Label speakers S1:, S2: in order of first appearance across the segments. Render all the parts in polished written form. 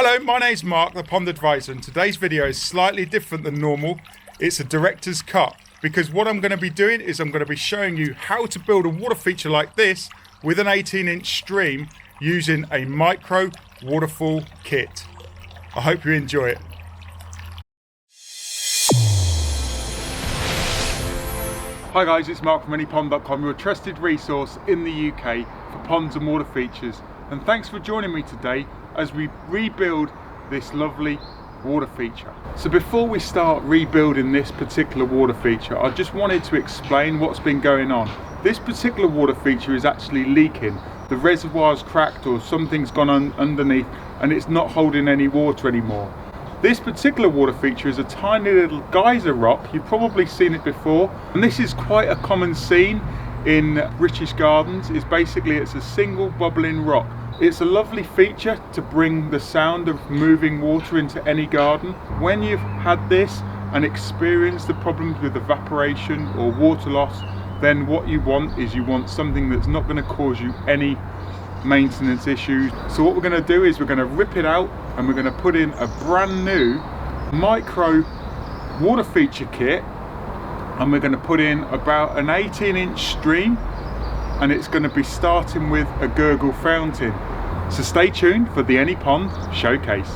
S1: Hello, my name's Mark, the Pond Advisor, and today's video is slightly different than normal. It's a director's cut, because what I'm going to be doing is I'm going to be showing you how to build a water feature like this with an 18-inch stream using a micro waterfall kit. I hope you enjoy it. Hi guys, it's Mark from anypond.com, your trusted resource in the UK for ponds and water features. And thanks for joining me today as we rebuild this lovely water feature. So before we start rebuilding this particular water feature, I just wanted to explain what's been going on. This particular water feature is actually leaking. The reservoir's cracked or something's gone underneath and it's not holding any water anymore. This particular water feature is a tiny little geyser rock. You've probably seen it before, and this is quite a common scene in British gardens. It's a single bubbling rock. It's a lovely feature to bring the sound of moving water into any garden. When you've had this and experienced the problems with evaporation or water loss, then what you want is something that's not going to cause you any maintenance issues. So what we're going to do is we're going to rip it out and we're going to put in a brand new micro water feature kit, and we're going to put in about an 18-inch stream, and it's going to be starting with a gurgle fountain. So stay tuned for the Anypond showcase.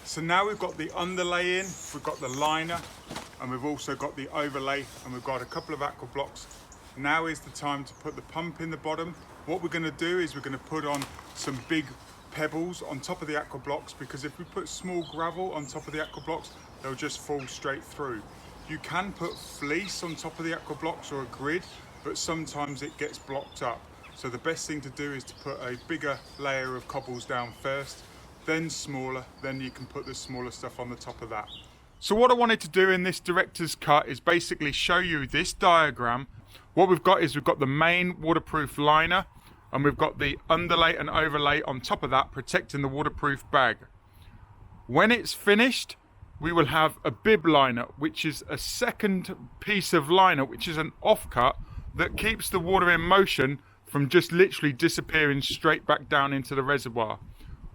S1: So now we've got the underlay in, we've got the liner, and we've also got the overlay, and we've got a couple of aqua blocks. Now is the time to put the pump in the bottom. What we're going to do is we're going to put on some big pebbles on top of the aqua blocks, because if we put small gravel on top of the aqua blocks, they'll just fall straight through. You can put fleece on top of the aqua blocks or a grid, but sometimes it gets blocked up. So the best thing to do is to put a bigger layer of cobbles down first, then smaller, then you can put the smaller stuff on the top of that. So what I wanted to do in this director's cut is basically show you this diagram. What we've got is we've got the main waterproof liner, and we've got the underlay and overlay on top of that, protecting the waterproof bag. When it's finished, we will have a bib liner, which is a second piece of liner, which is an offcut that keeps the water in motion from just literally disappearing straight back down into the reservoir.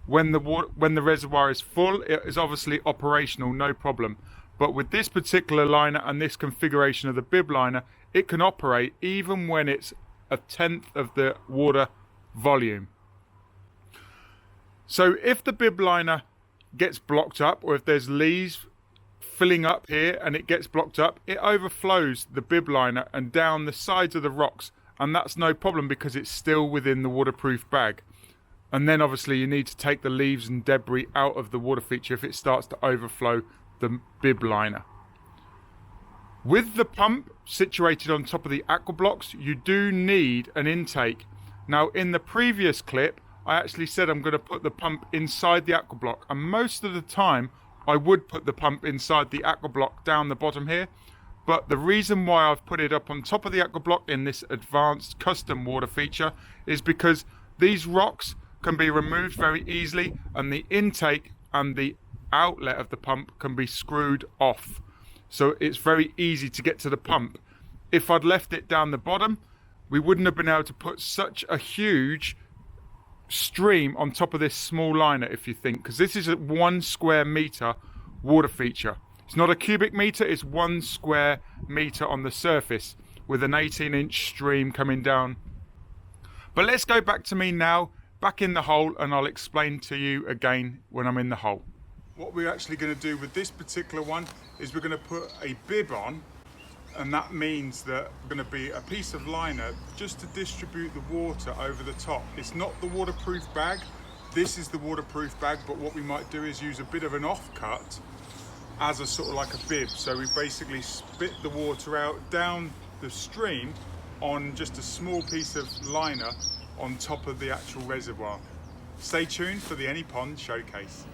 S1: When the reservoir is full, it is obviously operational, no problem. But with this particular liner and this configuration of the bib liner, it can operate even when it's a tenth of the water volume. So if the bib liner gets blocked up, or if there's leaves filling up here and it gets blocked up, it overflows the bib liner and down the sides of the rocks, and that's no problem because it's still within the waterproof bag. And then obviously you need to take the leaves and debris out of the water feature if it starts to overflow the bib liner. With the pump situated on top of the aqua blocks, you do need an intake. Now in the previous clip, I actually said I'm going to put the pump inside the aqua block, and most of the time I would put the pump inside the aqua block down the bottom here. But the reason why I've put it up on top of the aqua block in this advanced custom water feature is because these rocks can be removed very easily, and the intake and the outlet of the pump can be screwed off. So it's very easy to get to the pump. If I'd left it down the bottom, we wouldn't have been able to put such a huge stream on top of this small liner, if you think, because this is a 1 square meter water feature. It's not a cubic meter, it's 1 square meter on the surface with an 18-inch stream coming down. But let's go back to me now, back in the hole, and I'll explain to you again when I'm in the hole. What we're actually going to do with this particular one is we're going to put a bib on, and that means that we're going to be a piece of liner just to distribute the water over the top. It's not the waterproof bag, this is the waterproof bag, but what we might do is use a bit of an offcut as a sort of like a bib. So we basically spit the water out down the stream on just a small piece of liner on top of the actual reservoir. Stay tuned for the Any Pond showcase.